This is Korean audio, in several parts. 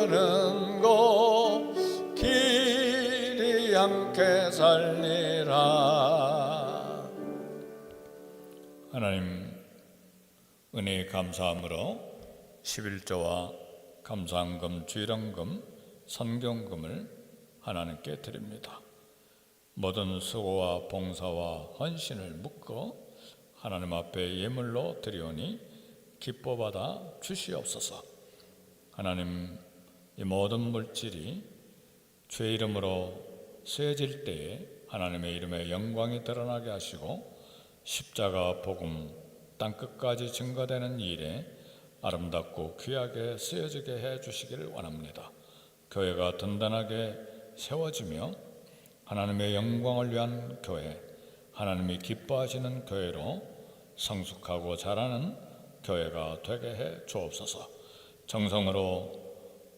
흐르는 곳 길이 함께 살리라. 하나님, 은혜에 감사함으로 11조와 감사헌금, 주일헌금, 선경금을 하나님께 드립니다. 모든 수고와 봉사와 헌신을 묶어 하나님 앞에 예물로 드리오니 기뻐 받아 주시옵소서. 하나님, 이 모든 물질이 주의 이름으로 쓰여질 때에 하나님의 이름의 영광이 드러나게 하시고 십자가 복음 땅끝까지 증거되는 일에 아름답고 귀하게 쓰여지게 해 주시기를 원합니다. 교회가 든든하게 세워지며 하나님의 영광을 위한 교회, 하나님이 기뻐하시는 교회로 성숙하고 자라는 교회가 되게 해 주옵소서. 정성으로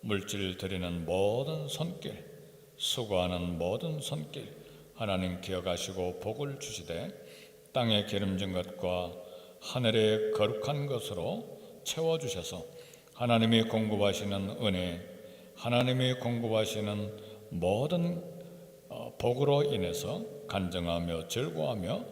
물질 드리는 모든 손길, 수고하는 모든 손길 하나님 기억하시고 복을 주시되 땅에 기름진 것과 하늘의 거룩한 것으로 채워주셔서 하나님이 공급하시는 은혜, 하나님이 공급하시는 모든 복으로 인해서 간증하며 즐거워하며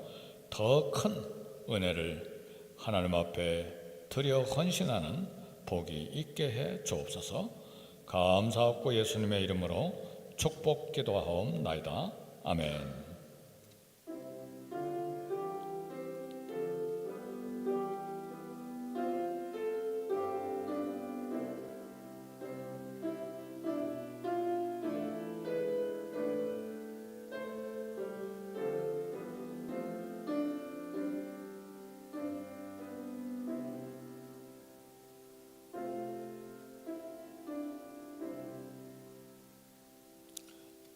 더 큰 은혜를 하나님 앞에 드려 헌신하는 복이 있게 해 주옵소서. 감사하고 예수님의 이름으로 축복 기도하옵나이다. 아멘.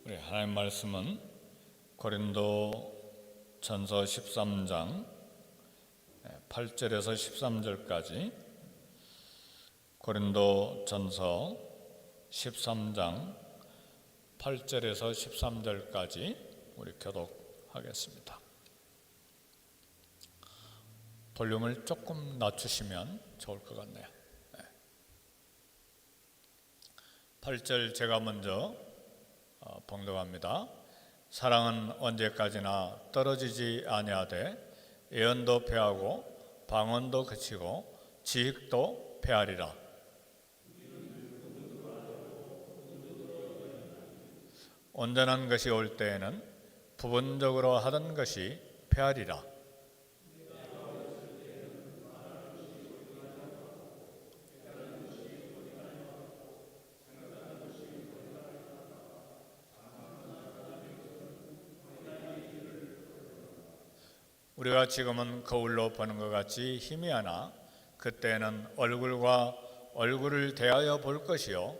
우리 하나님 말씀은 고린도 전서 13장 8절에서 13절까지, 고린도 전서 13장 8절에서 13절까지 우리 교독하겠습니다. 볼륨을 조금 낮추시면 좋을 것 같네요. 8절 제가 먼저 봉독합니다. 사랑은 언제까지나 떨어지지 아니하되 예언도 패하고 방언도 그치고 지식도 패하리라. 온전한 것이 올 때에는 부분적으로 하던 것이 패하리라. 우리가 지금은 거울로 보는 것 같이 희미하나 그때는 얼굴과 얼굴을 대하여 볼 것이요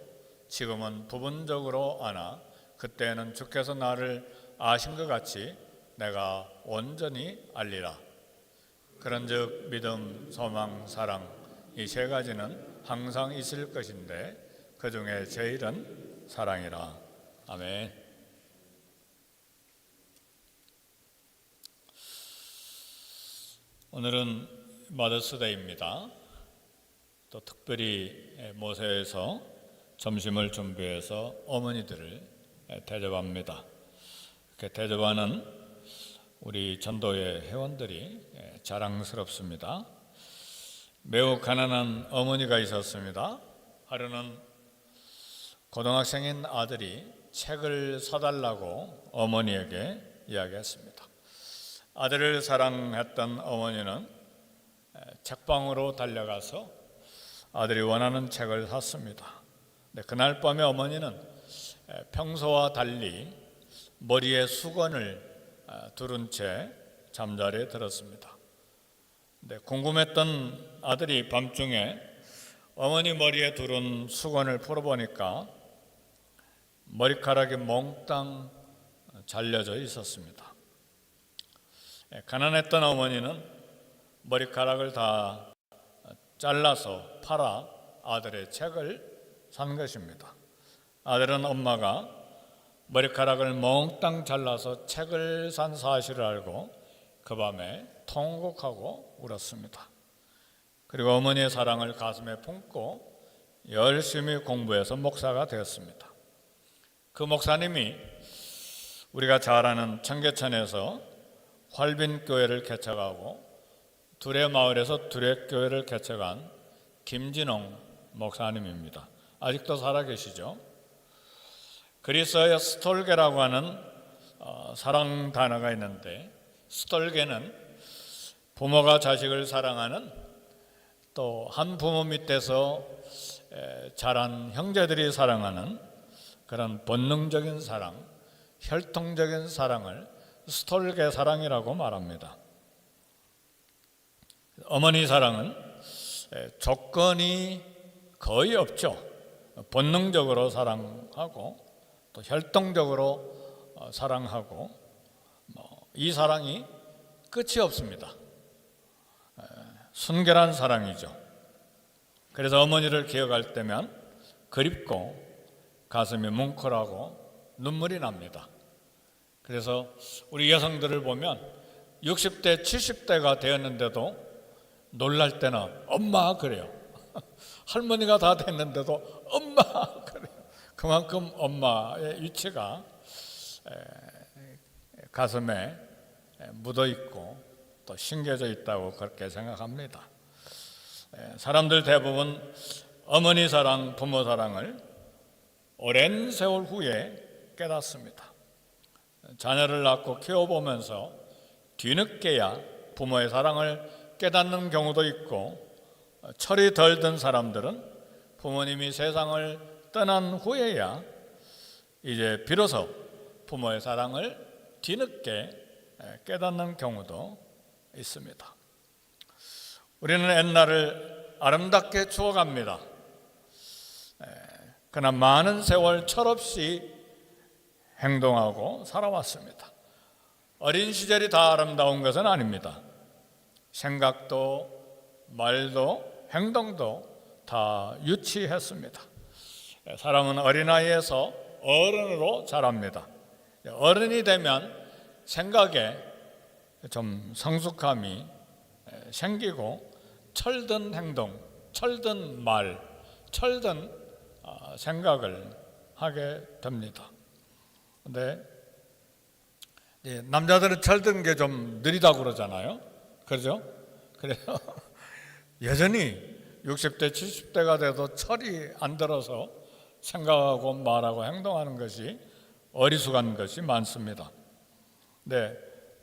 지금은 부분적으로 아나 그때는 주께서 나를 아신 것 같이 내가 온전히 알리라. 그런즉 믿음, 소망, 사랑 이 세 가지는 항상 있을 것인데 그 중에 제일은 사랑이라. 아멘. 오늘은 마더스데이입니다. 또 특별히 모세에서 점심을 준비해서 어머니들을 대접합니다. 이렇게 대접하는 우리 전도의 회원들이 자랑스럽습니다. 매우 가난한 어머니가 있었습니다. 하루는 고등학생인 아들이 책을 사달라고 어머니에게 이야기했습니다. 아들을 사랑했던 어머니는 책방으로 달려가서 아들이 원하는 책을 샀습니다. 그날 밤에 어머니는 평소와 달리 머리에 수건을 두른 채 잠자리에 들었습니다. 궁금했던 아들이 밤중에 어머니 머리에 두른 수건을 풀어보니까 머리카락이 몽땅 잘려져 있었습니다. 가난했던 어머니는 머리카락을 다 잘라서 팔아 아들의 책을 산 것입니다. 아들은 엄마가 머리카락을 몽땅 잘라서 책을 산 사실을 알고 그 밤에 통곡하고 울었습니다. 그리고 어머니의 사랑을 가슴에 품고 열심히 공부해서 목사가 되었습니다. 그 목사님이 우리가 잘 아는 청계천에서 활빈교회를 개척하고 두레마을에서 두레교회를 개척한 김진홍 목사님입니다. 아직도 살아계시죠? 그리스어의 스톨게라고 하는 사랑 단어가 있는데, 스톨게는 부모가 자식을 사랑하는, 또 한 부모 밑에서 자란 형제들이 사랑하는 그런 본능적인 사랑, 혈통적인 사랑을 스톨게 사랑이라고 말합니다. 어머니 사랑은 조건이 거의 없죠. 본능적으로 사랑하고 또 혈통적으로 사랑하고 이 사랑이 끝이 없습니다. 순결한 사랑이죠. 그래서 어머니를 기억할 때면 그립고 가슴이 뭉클하고 눈물이 납니다. 그래서 우리 여성들을 보면 60대, 70대가 되었는데도 놀랄 때는 엄마 그래요. 할머니가 다 됐는데도 엄마 그래요. 그만큼 엄마의 위치가 가슴에 묻어 있고 또 심겨져 있다고 그렇게 생각합니다. 사람들 대부분 어머니 사랑, 부모 사랑을 오랜 세월 후에 깨닫습니다. 자녀를 낳고 키워보면서 뒤늦게야 부모의 사랑을 깨닫는 경우도 있고, 철이 덜 든 사람들은 부모님이 세상을 떠난 후에야 이제 비로소 부모의 사랑을 뒤늦게 깨닫는 경우도 있습니다. 우리는 옛날을 아름답게 추억합니다. 그러나 많은 세월 철없이 행동하고 살아왔습니다. 어린 시절이 다 아름다운 것은 아닙니다. 생각도 말도 행동도 다 유치했습니다. 사람은 어린아이에서 어른으로 자랍니다. 어른이 되면 생각에 좀 성숙함이 생기고 철든 행동, 철든 말, 철든 생각을 하게 됩니다. 근데 남자들은 철든 게 좀 느리다고 그러잖아요. 그렇죠? 그래서 여전히 60대, 70대가 돼도 철이 안 들어서 생각하고 말하고 행동하는 것이 어리숙한 것이 많습니다. 네,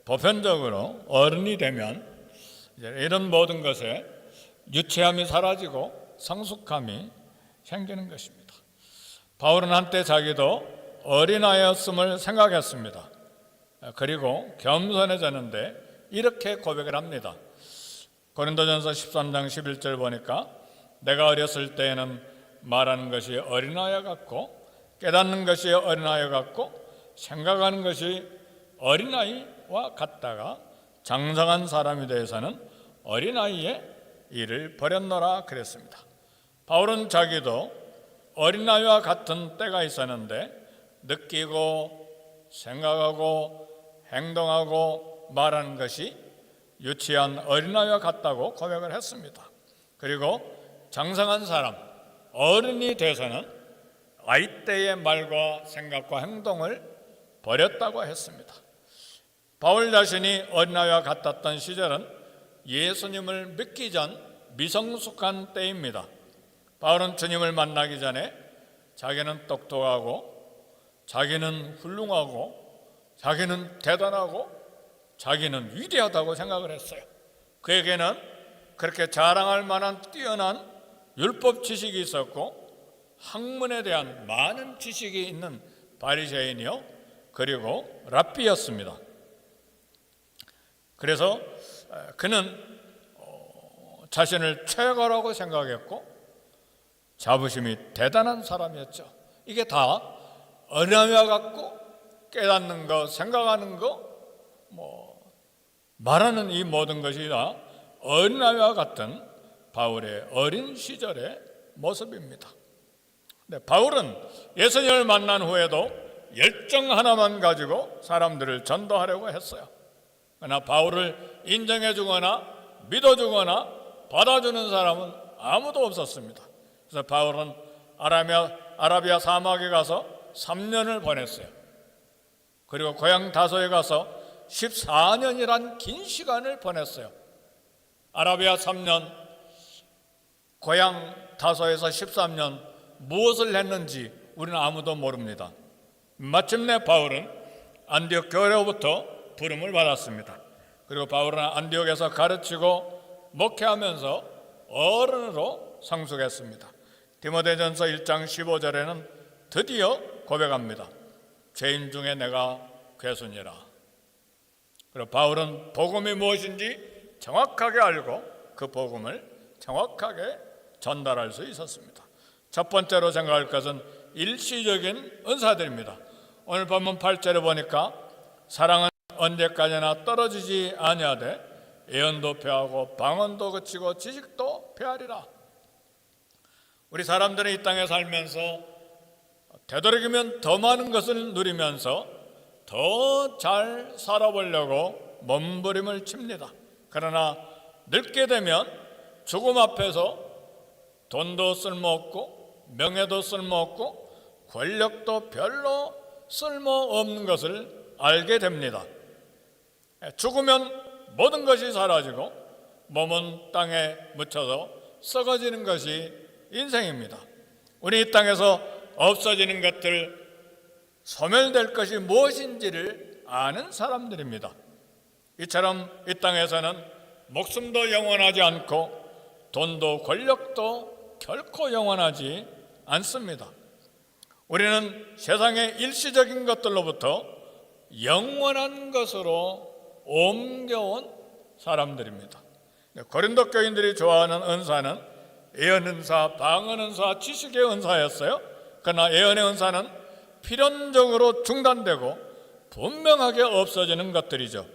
보편적으로 어른이 되면 이런 모든 것에 유치함이 사라지고 성숙함이 생기는 것입니다. 바울은 한때 자기도 어린아이였음을 생각했습니다. 그리고 겸손해졌는데 이렇게 고백을 합니다. 고린도전서 13장 11절 보니까 내가 어렸을 때에는 말하는 것이 어린아이 같고 깨닫는 것이 어린아이 같고 생각하는 것이 어린아이와 같다가 장성한 사람이 되어서는 어린아이의 일을 버렸노라 그랬습니다. 바울은 자기도 어린아이와 같은 때가 있었는데 느끼고 생각하고 행동하고 말하는 것이 유치한 어린아이와 같다고 고백을 했습니다. 그리고 장성한 사람, 어른이 돼서는 아이 때의 말과 생각과 행동을 버렸다고 했습니다. 바울 자신이 어린아이와 같았던 시절은 예수님을 믿기 전 미성숙한 때입니다. 바울은 주님을 만나기 전에 자기는 똑똑하고 자기는 훌륭하고 자기는 대단하고 자기는 위대하다고 생각을 했어요. 그에게는 그렇게 자랑할 만한 뛰어난 율법 지식이 있었고 학문에 대한 많은 지식이 있는 바리새인이요 그리고 랍비였습니다. 그래서 그는 자신을 최고라고 생각했고 자부심이 대단한 사람이었죠. 이게 다 어린아이와 같고 깨닫는 거, 생각하는 거, 말하는 이 모든 것이 다 어린아이와 같은 바울의 어린 시절의 모습입니다. 근데 바울은 예수님을 만난 후에도 열정 하나만 가지고 사람들을 전도하려고 했어요. 그러나 바울을 인정해 주거나 믿어 주거나 받아주는 사람은 아무도 없었습니다. 그래서 바울은 아라비아 사막에 가서 3년을 보냈어요. 그리고 고향 다소에 가서 14년이란 긴 시간을 보냈어요. 아라비아 3년, 고향 다소에서 13년 무엇을 했는지 우리는 아무도 모릅니다. 마침내 바울은 안디옥 교회로부터 부름을 받았습니다. 그리고 바울은 안디옥에서 가르치고 목회하면서 어른으로 성숙했습니다. 디모데전서 1장 15절에는 드디어 고백합니다. 죄인 중에 내가 괴순이라. 그리고 바울은 복음이 무엇인지 정확하게 알고 그 복음을 정확하게 전달할 수 있었습니다. 첫 번째로 생각할 것은 일시적인 은사들입니다. 오늘 본문 8절에 보니까 사랑은 언제까지나 떨어지지 아니하되 예언도 폐하고 방언도 그치고 지식도 폐하리라. 우리 사람들은 이 땅에 살면서 되도록이면 더 많은 것을 누리면서 더 잘 살아보려고 몸부림을 칩니다. 그러나 늙게 되면 죽음 앞에서 돈도 쓸모없고 명예도 쓸모없고 권력도 별로 쓸모없는 것을 알게 됩니다. 죽으면 모든 것이 사라지고 몸은 땅에 묻혀서 썩어지는 것이 인생입니다. 우리 이 땅에서 없어지는 것들, 소멸될 것이 무엇인지를 아는 사람들입니다. 이처럼 이 땅에서는 목숨도 영원하지 않고 돈도 권력도 결코 영원하지 않습니다. 우리는 세상의 일시적인 것들로부터 영원한 것으로 옮겨온 사람들입니다. 고린도 교인들이 좋아하는 은사는 예언 은사, 방언 은사, 지식의 은사였어요. 그러나 예언의 은사는 필연적으로 중단되고 분명하게 없어지는 것들이죠.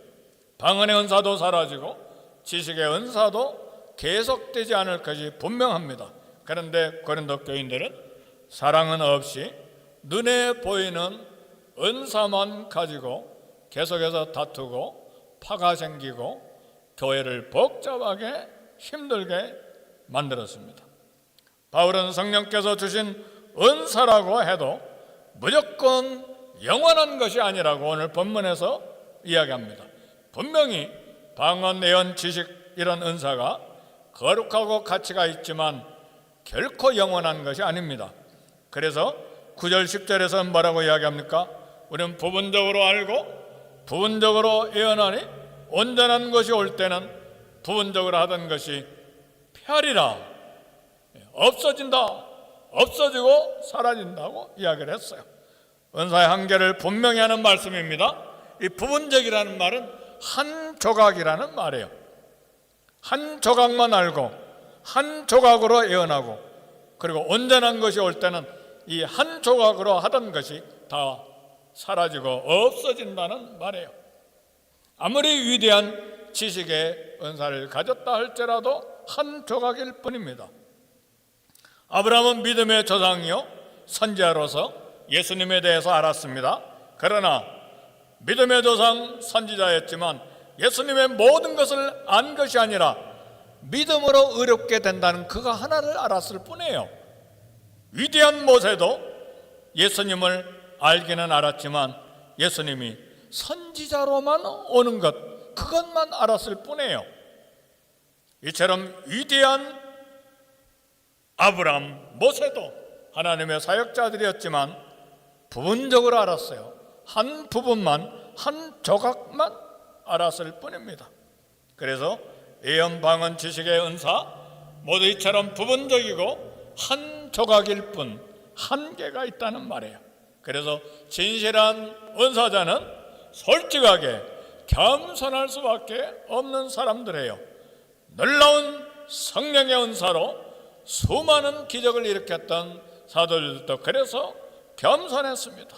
방언의 은사도 사라지고 지식의 은사도 계속되지 않을 것이 분명합니다. 그런데 고린도 교인들은 사랑은 없이 눈에 보이는 은사만 가지고 계속해서 다투고 파가 생기고 교회를 복잡하게 힘들게 만들었습니다. 바울은 성령께서 주신 은사라고 해도 무조건 영원한 것이 아니라고 오늘 본문에서 이야기합니다. 분명히 방언, 예언, 지식 이런 은사가 거룩하고 가치가 있지만 결코 영원한 것이 아닙니다. 그래서 9절 10절에서는 뭐라고 이야기합니까? 우리는 부분적으로 알고 부분적으로 예언하니 온전한 것이 올 때는 부분적으로 하던 것이 폐하리라. 없어진다. 없어지고 사라진다고 이야기를 했어요. 은사의 한계를 분명히 하는 말씀입니다. 이 부분적이라는 말은 한 조각이라는 말이에요. 한 조각만 알고 한 조각으로 예언하고 그리고 온전한 것이 올 때는 이 한 조각으로 하던 것이 다 사라지고 없어진다는 말이에요. 아무리 위대한 지식의 은사를 가졌다 할지라도 한 조각일 뿐입니다. 아브라함은 믿음의 조상이요 선지자로서 예수님에 대해서 알았습니다. 그러나 믿음의 조상 선지자였지만 예수님의 모든 것을 안 것이 아니라 믿음으로 의롭게 된다는 그거 하나를 알았을 뿐이에요. 위대한 모세도 예수님을 알기는 알았지만 예수님이 선지자로만 오는 것, 그것만 알았을 뿐이에요. 이처럼 위대한 아브라함, 모세도 하나님의 사역자들이었지만 부분적으로 알았어요. 한 부분만, 한 조각만 알았을 뿐입니다. 그래서 예언, 방언, 지식의 은사 모두 이처럼 부분적이고 한 조각일 뿐 한계가 있다는 말이에요. 그래서 진실한 은사자는 솔직하게 겸손할 수밖에 없는 사람들이에요. 놀라운 성령의 은사로 수많은 기적을 일으켰던 사도들도 그래서 겸손했습니다.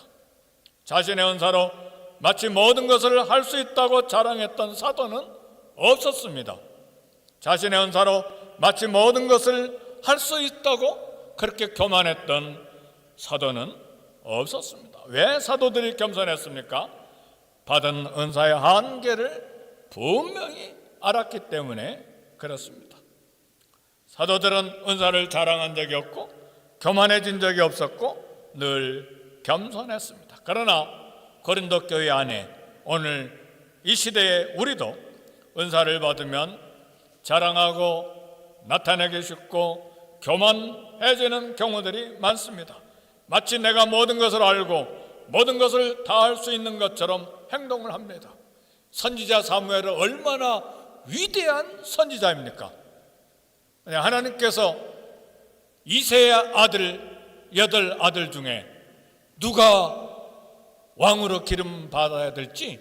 자신의 은사로 마치 모든 것을 할 수 있다고 자랑했던 사도는 없었습니다. 자신의 은사로 마치 모든 것을 할 수 있다고 그렇게 교만했던 사도는 없었습니다. 왜 사도들이 겸손했습니까? 받은 은사의 한계를 분명히 알았기 때문에 그렇습니다. 사도들은 은사를 자랑한 적이 없고 교만해진 적이 없었고 늘 겸손했습니다. 그러나 고린도 교회 안에 오늘 이 시대에 우리도 은사를 받으면 자랑하고 나타내기 쉽고 교만해지는 경우들이 많습니다. 마치 내가 모든 것을 알고 모든 것을 다 할 수 있는 것처럼 행동을 합니다. 선지자 사무엘은 얼마나 위대한 선지자입니까? 하나님께서 이새의 아들 8아들 중에 누가 왕으로 기름 받아야 될지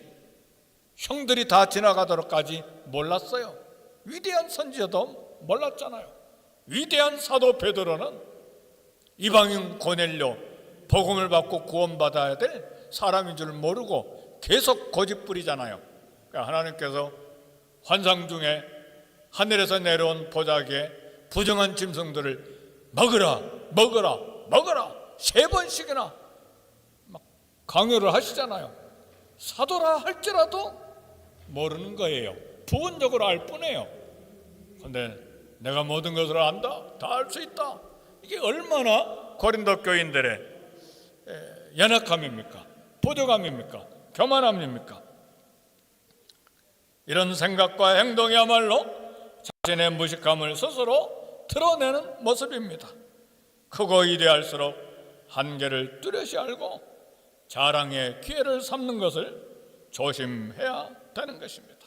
형들이 다 지나가도록까지 몰랐어요. 위대한 선지자도 몰랐잖아요. 위대한 사도 베드로는 이방인 고넬료 복음을 받고 구원받아야 될 사람인 줄 모르고 계속 고집 부리잖아요. 그러니까 하나님께서 환상 중에 하늘에서 내려온 보자기에 부정한 짐승들을 먹으라 먹으라 먹으라 3번씩이나 막 강요를 하시잖아요. 사도라 할지라도 모르는 거예요. 부분적으로 알 뿐이에요. 그런데 내가 모든 것을 안다, 다 알 수 있다. 이게 얼마나 고린도 교인들의 연약함입니까? 부족함입니까? 교만함입니까? 이런 생각과 행동이야말로 자신의 무식함을 스스로 드러내는 모습입니다. 크고 위대할수록 한계를 뚜렷이 알고 자랑의 기회를 삼는 것을 조심해야 되는 것입니다.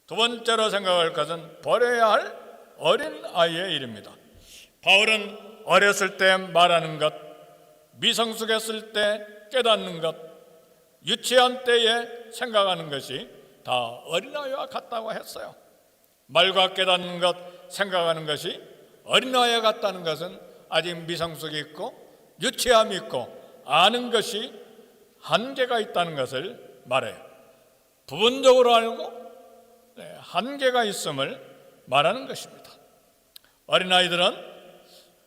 두 번째로 생각할 것은 버려야 할 어린아이의 일입니다. 바울은 어렸을 때 말하는 것, 미성숙했을 때 깨닫는 것, 유치한 때에 생각하는 것이 다 어린아이와 같다고 했어요. 말과 깨닫는 것, 생각하는 것이 어린아이와 같다는 것은 아직 미성숙이 있고 유치함이 있고 아는 것이 한계가 있다는 것을 말해요. 부분적으로 알고 한계가 있음을 말하는 것입니다. 어린아이들은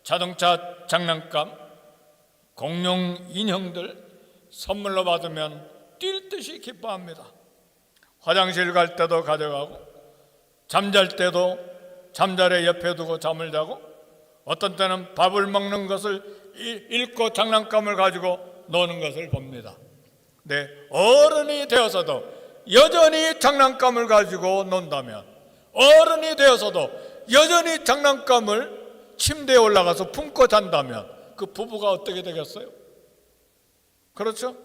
자동차 장난감, 공룡 인형들 선물로 받으면 뛸 듯이 기뻐합니다. 화장실 갈 때도 가져가고 잠잘 때도 잠자리 옆에 두고 잠을 자고 어떤 때는 밥을 먹는 것을 읽고 장난감을 가지고 노는 것을 봅니다. 네, 어른이 되어서도 여전히 장난감을 가지고 논다면, 어른이 되어서도 여전히 장난감을 침대에 올라가서 품고 잔다면 그 부부가 어떻게 되겠어요? 그렇죠?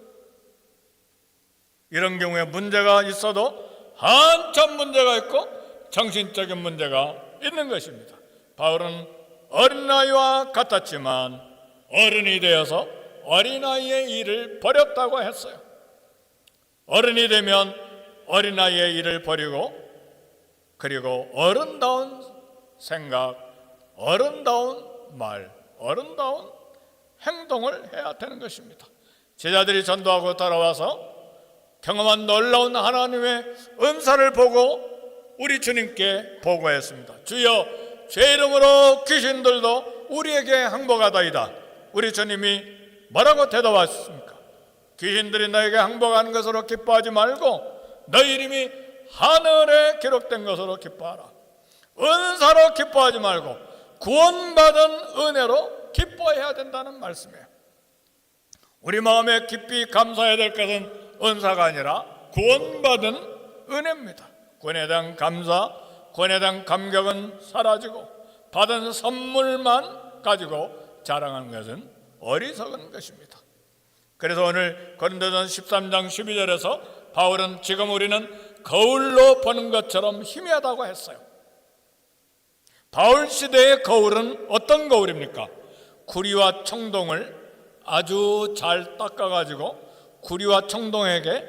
이런 경우에 문제가 있어도 한참 문제가 있고 정신적인 문제가 있는 것입니다. 바울은 어린아이와 같았지만 어른이 되어서 어린아이의 일을 버렸다고 했어요. 어른이 되면 어린아이의 일을 버리고 그리고 어른다운 생각, 어른다운 말, 어른다운 행동을 해야 되는 것입니다. 제자들이 전도하고 돌아와서 경험한 놀라운 하나님의 은사를 보고 우리 주님께 보고했습니다. 주여, 죄 이름으로 귀신들도 우리에게 항복하다이다. 우리 주님이 뭐라고 대답하셨습니까? 귀신들이 너에게 항복하는 것으로 기뻐하지 말고 너희 이름이 하늘에 기록된 것으로 기뻐하라. 은사로 기뻐하지 말고 구원받은 은혜로 기뻐해야 된다는 말씀이에요. 우리 마음에 깊이 감사해야 될 것은 은사가 아니라 구원받은 은혜입니다. 구원에 대한 감사, 구원에 대한 감격은 사라지고 받은 선물만 가지고 자랑하는 것은 어리석은 것입니다. 그래서 오늘 고린도전 13장 12절에서 바울은 지금 우리는 거울로 보는 것처럼 희미하다고 했어요. 바울 시대의 거울은 어떤 거울입니까? 구리와 청동을 아주 잘 닦아가지고 구리와 청동에게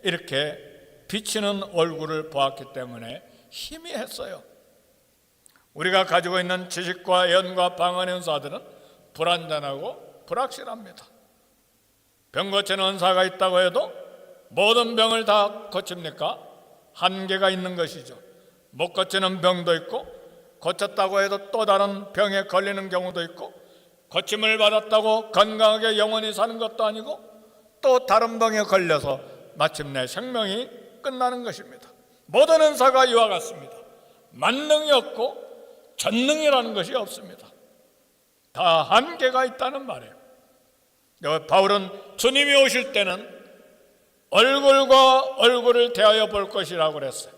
이렇게 비치는 얼굴을 보았기 때문에 희미했어요. 우리가 가지고 있는 지식과 예언과 방언의 은사들은 불완전하고 불확실합니다. 병 고치는 은사가 있다고 해도 모든 병을 다 고칩니까? 한계가 있는 것이죠. 못 고치는 병도 있고 고쳤다고 해도 또 다른 병에 걸리는 경우도 있고 고침을 받았다고 건강하게 영원히 사는 것도 아니고 또 다른 병에 걸려서 마침내 생명이 끝나는 것입니다. 모든 은사가 이와 같습니다. 만능이 없고 전능이라는 것이 없습니다. 다 한계가 있다는 말이에요. 바울은 주님이 오실 때는 얼굴과 얼굴을 대하여 볼 것이라고 그랬어요.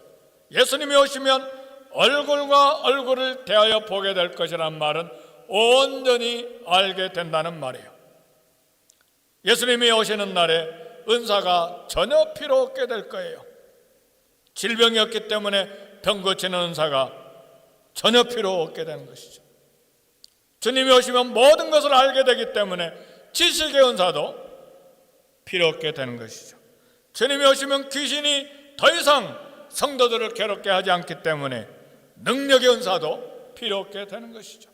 예수님이 오시면 얼굴과 얼굴을 대하여 보게 될 것이라는 말은 온전히 알게 된다는 말이에요. 예수님이 오시는 날에 은사가 전혀 필요 없게 될 거예요. 질병이 없기 때문에 병 고치는 은사가 전혀 필요 없게 되는 것이죠. 주님이 오시면 모든 것을 알게 되기 때문에 지식의 은사도 필요 없게 되는 것이죠. 주님이 오시면 귀신이 더 이상 성도들을 괴롭게 하지 않기 때문에 능력의 은사도 필요 없게 되는 것이죠.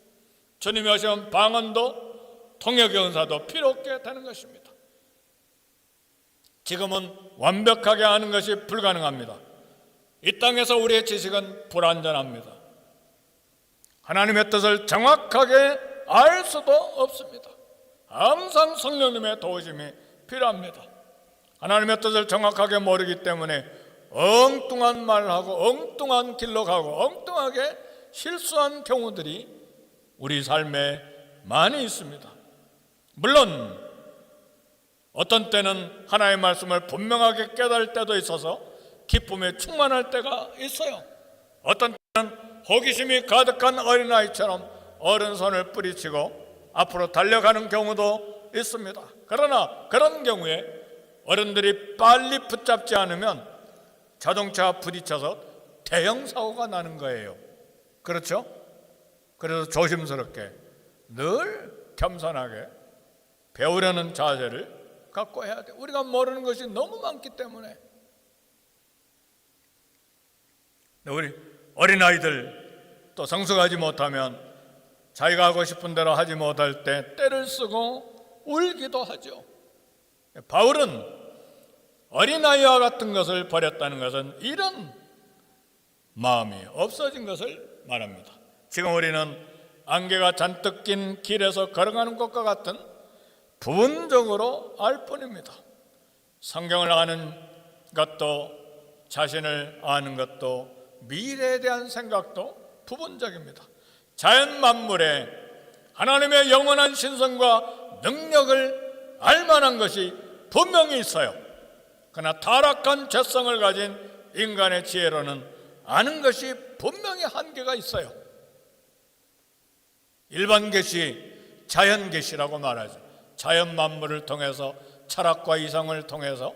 주님이 오시면 방언도 통역의 은사도 필요 없게 되는 것입니다. 지금은 완벽하게 아는 것이 불가능합니다. 이 땅에서 우리의 지식은 불완전합니다. 하나님의 뜻을 정확하게 알 수도 없습니다. 항상 성령님의 도우심이 필요합니다. 하나님의 뜻을 정확하게 모르기 때문에 엉뚱한 말을 하고 엉뚱한 길로 가고 엉뚱하게 실수한 경우들이 우리 삶에 많이 있습니다. 물론 어떤 때는 하나님의 말씀을 분명하게 깨달을 때도 있어서 기쁨에 충만할 때가 있어요. 어떤 때는 호기심이 가득한 어린아이처럼 어른 손을 뿌리치고 앞으로 달려가는 경우도 있습니다. 그러나 그런 경우에 어른들이 빨리 붙잡지 않으면 자동차가 부딪혀서 대형 사고가 나는 거예요. 그렇죠? 그래서 조심스럽게 늘 겸손하게 배우려는 자세를 갖고 해야 돼요. 우리가 모르는 것이 너무 많기 때문에. 우리 어린아이들 또 성숙하지 못하면 자기가 하고 싶은 대로 하지 못할 때 떼를 쓰고 울기도 하죠. 바울은 어린아이와 같은 것을 버렸다는 것은 이런 마음이 없어진 것을 말합니다. 지금 우리는 안개가 잔뜩 낀 길에서 걸어가는 것과 같은 부분적으로 알 뿐입니다. 성경을 아는 것도 자신을 아는 것도 미래에 대한 생각도 부분적입니다. 자연 만물에 하나님의 영원한 신성과 능력을 알 만한 것이 분명히 있어요. 그러나 타락한 죄성을 가진 인간의 지혜로는 아는 것이 분명히 한계가 있어요. 일반 계시, 자연 계시라고 말하죠. 자연 만물을 통해서 철학과 이성을 통해서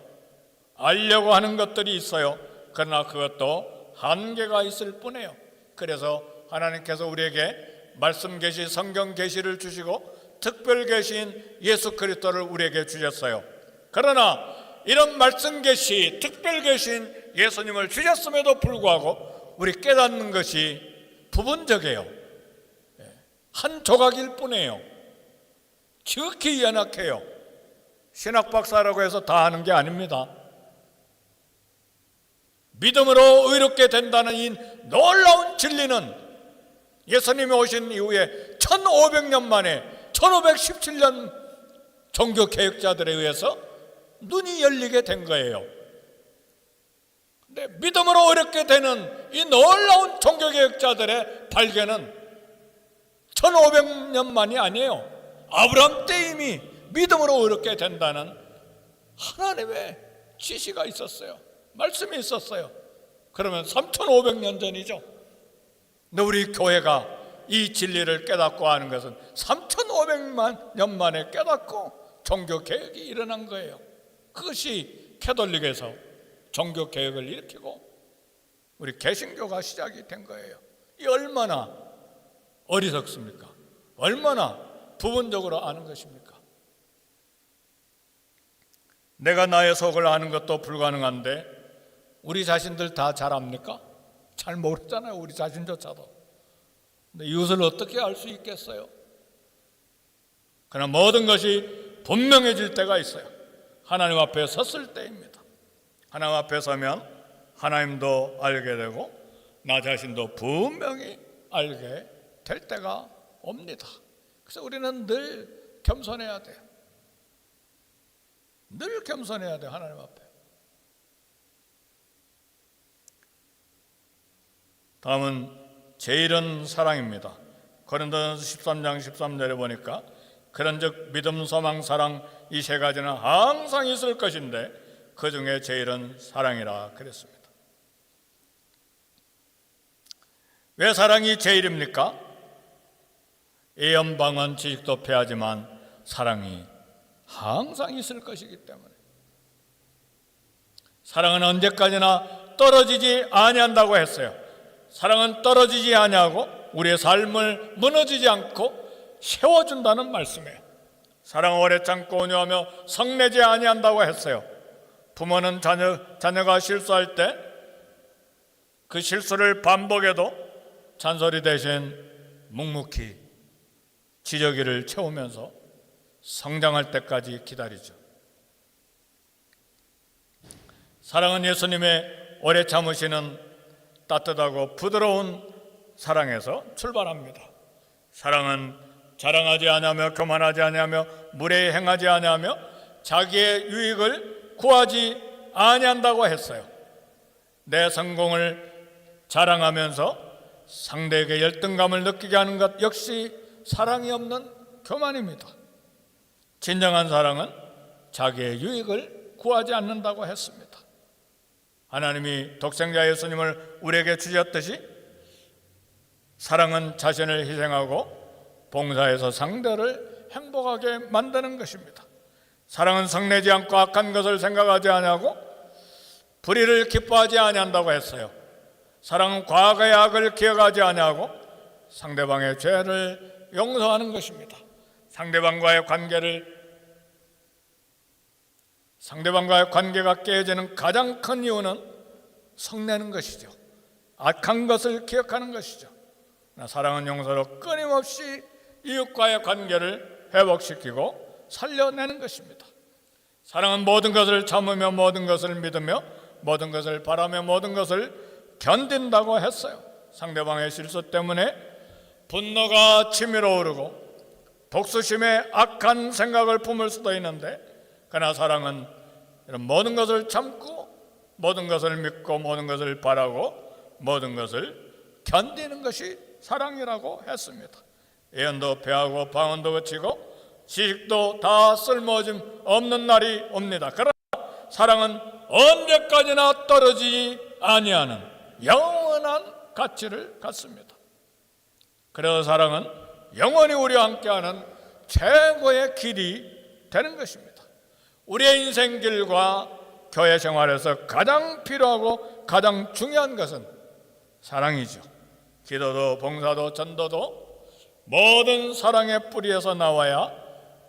알려고 하는 것들이 있어요. 그러나 그것도 한계가 있을 뿐이에요. 그래서 하나님께서 우리에게 말씀 계시, 성경 계시를 주시고 특별 계시인 예수 그리스도를 우리에게 주셨어요. 그러나 이런 말씀 계시, 특별 계시인 예수님을 주셨음에도 불구하고 우리 깨닫는 것이 부분적이에요. 한 조각일 뿐이에요. 지극히 연약해요. 신학 박사라고 해서 다 아는 게 아닙니다. 믿음으로 의롭게 된다는 이 놀라운 진리는 예수님이 오신 이후에 1500년 만에 1517년 종교 개혁자들에 의해서 눈이 열리게 된 거예요. 근데 믿음으로 의롭게 되는 이 놀라운 종교 개혁자들의 발견은 1500년 만이 아니에요. 아브라함 때 이미 믿음으로 의롭게 된다는 하나님의 지시가 있었어요. 말씀이 있었어요. 그러면 3500년 전이죠. 근데 우리 교회가 이 진리를 깨닫고 하는 것은 3500만 년 만에 깨닫고 종교 개혁이 일어난 거예요. 그것이 캐톨릭에서 종교 개혁을 일으키고 우리 개신교가 시작이 된 거예요. 이 얼마나 어리석습니까? 얼마나 부분적으로 아는 것입니까? 내가 나의 속을 아는 것도 불가능한데 우리 자신들 다 잘 압니까? 잘 모르잖아요. 우리 자신조차도. 근데 이웃을 어떻게 알 수 있겠어요? 그러나 모든 것이 분명해질 때가 있어요. 하나님 앞에 섰을 때입니다. 하나님 앞에 서면 하나님도 알게 되고 나 자신도 분명히 알게 될 때가 옵니다. 그래서 우리는 늘 겸손해야 돼요. 늘 겸손해야 돼요. 하나님 앞에. 다음은 제일은 사랑입니다. 고린도전서 13장 13절에 보니까 그런즉 믿음, 소망, 사랑 이 세 가지는 항상 있을 것인데 그 중에 제일은 사랑이라 그랬습니다. 왜 사랑이 제일입니까? 예언방언 지식도 패하지만 사랑이 항상 있을 것이기 때문에. 사랑은 언제까지나 떨어지지 아니한다고 했어요. 사랑은 떨어지지 아니하고 우리의 삶을 무너지지 않고 세워준다는 말씀이에요. 사랑은 오래 참고 온유하며 성내지 아니한다고 했어요. 부모는 자녀가 실수할 때 그 실수를 반복해도 잔소리 대신 묵묵히 지저귀를 채우면서 성장할 때까지 기다리죠. 사랑은 예수님의 오래 참으시는 따뜻하고 부드러운 사랑에서 출발합니다. 사랑은 자랑하지 아니하며 교만하지 아니하며 무례히 행하지 아니하며 자기의 유익을 구하지 아니한다고 했어요. 내 성공을 자랑하면서 상대에게 열등감을 느끼게 하는 것 역시 사랑이 없는 교만입니다. 진정한 사랑은 자기의 유익을 구하지 않는다고 했습니다. 하나님이 독생자 예수님을 우리에게 주셨듯이 사랑은 자신을 희생하고 봉사해서 상대를 행복하게 만드는 것입니다. 사랑은 성내지 않고 악한 것을 생각하지 아니하고 불의를 기뻐하지 아니한다고 했어요. 사랑은 과거의 악을 기억하지 아니하고 상대방의 죄를 용서하는 것입니다. 상대방과의 관계가 깨어지는 가장 큰 이유는 성내는 것이죠. 악한 것을 기억하는 것이죠. 사랑은 용서로 끊임없이 이웃과의 관계를 회복시키고 살려내는 것입니다. 사랑은 모든 것을 참으며 모든 것을 믿으며 모든 것을 바라며 모든 것을 견딘다고 했어요. 상대방의 실수 때문에 분노가 치밀어 오르고 복수심에 악한 생각을 품을 수도 있는데, 그러나 사랑은 이런 모든 것을 참고 모든 것을 믿고 모든 것을 바라고 모든 것을 견디는 것이 사랑이라고 했습니다. 예언도 패하고 방언도 그치고 지식도 다 쓸모없는 없는 날이 옵니다. 그러나 사랑은 언제까지나 떨어지지 아니하는 영원한 가치를 갖습니다. 그래서 사랑은 영원히 우리와 함께하는 최고의 길이 되는 것입니다. 우리의 인생길과 교회 생활에서 가장 필요하고 가장 중요한 것은 사랑이죠. 기도도 봉사도 전도도 모든 사랑의 뿌리에서 나와야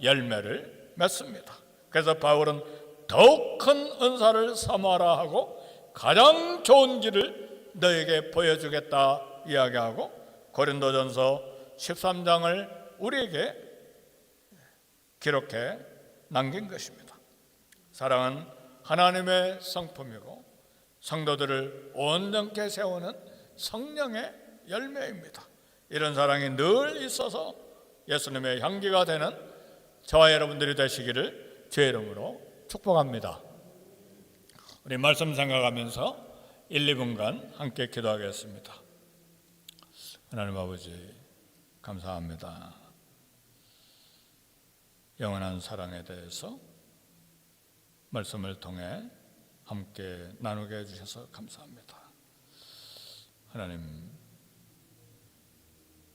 열매를 맺습니다. 그래서 바울은 더욱 큰 은사를 사모하라 하고 가장 좋은 길을 너에게 보여주겠다 이야기하고 고린도전서 13장을 우리에게 기록해 남긴 것입니다. 사랑은 하나님의 성품이고 성도들을 온전케 세우는 성령의 열매입니다. 이런 사랑이 늘 있어서 예수님의 향기가 되는 저와 여러분들이 되시기를 주의 이름으로 축복합니다. 우리 말씀 생각하면서 1, 2분간 함께 기도하겠습니다. 하나님 아버지 감사합니다. 영원한 사랑에 대해서 말씀을 통해 함께 나누게 해주셔서 감사합니다. 하나님,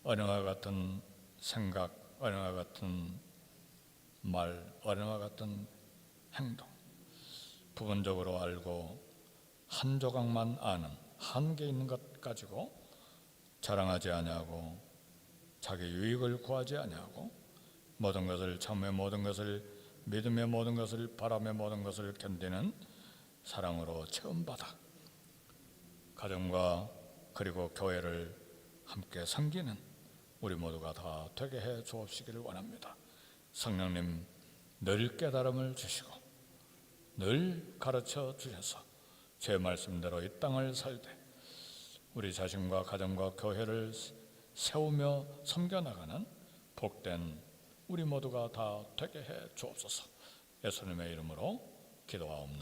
은혜와 같은 생각, 은혜와 같은 말, 은혜와 같은 행동, 부분적으로 알고 한 조각만 아는 한계 있는 것 가지고 자랑하지 아니하고 자기 유익을 구하지 아니하고 모든 것을 참으며 모든 것을 믿으며 모든 것을 바라며 모든 것을 견디는 사랑으로 체험받아 가정과 그리고 교회를 함께 섬기는 우리 모두가 다 되게 해 주옵시기를 원합니다. 성령님 늘 깨달음을 주시고 늘 가르쳐 주셔서 제 말씀대로 이 땅을 살되 우리 자신과 가정과 교회를 세우며 섬겨나가는 복된 우리 모두가 다 되게 해 주옵소서. 예수님의 이름으로 기도하옵나이다.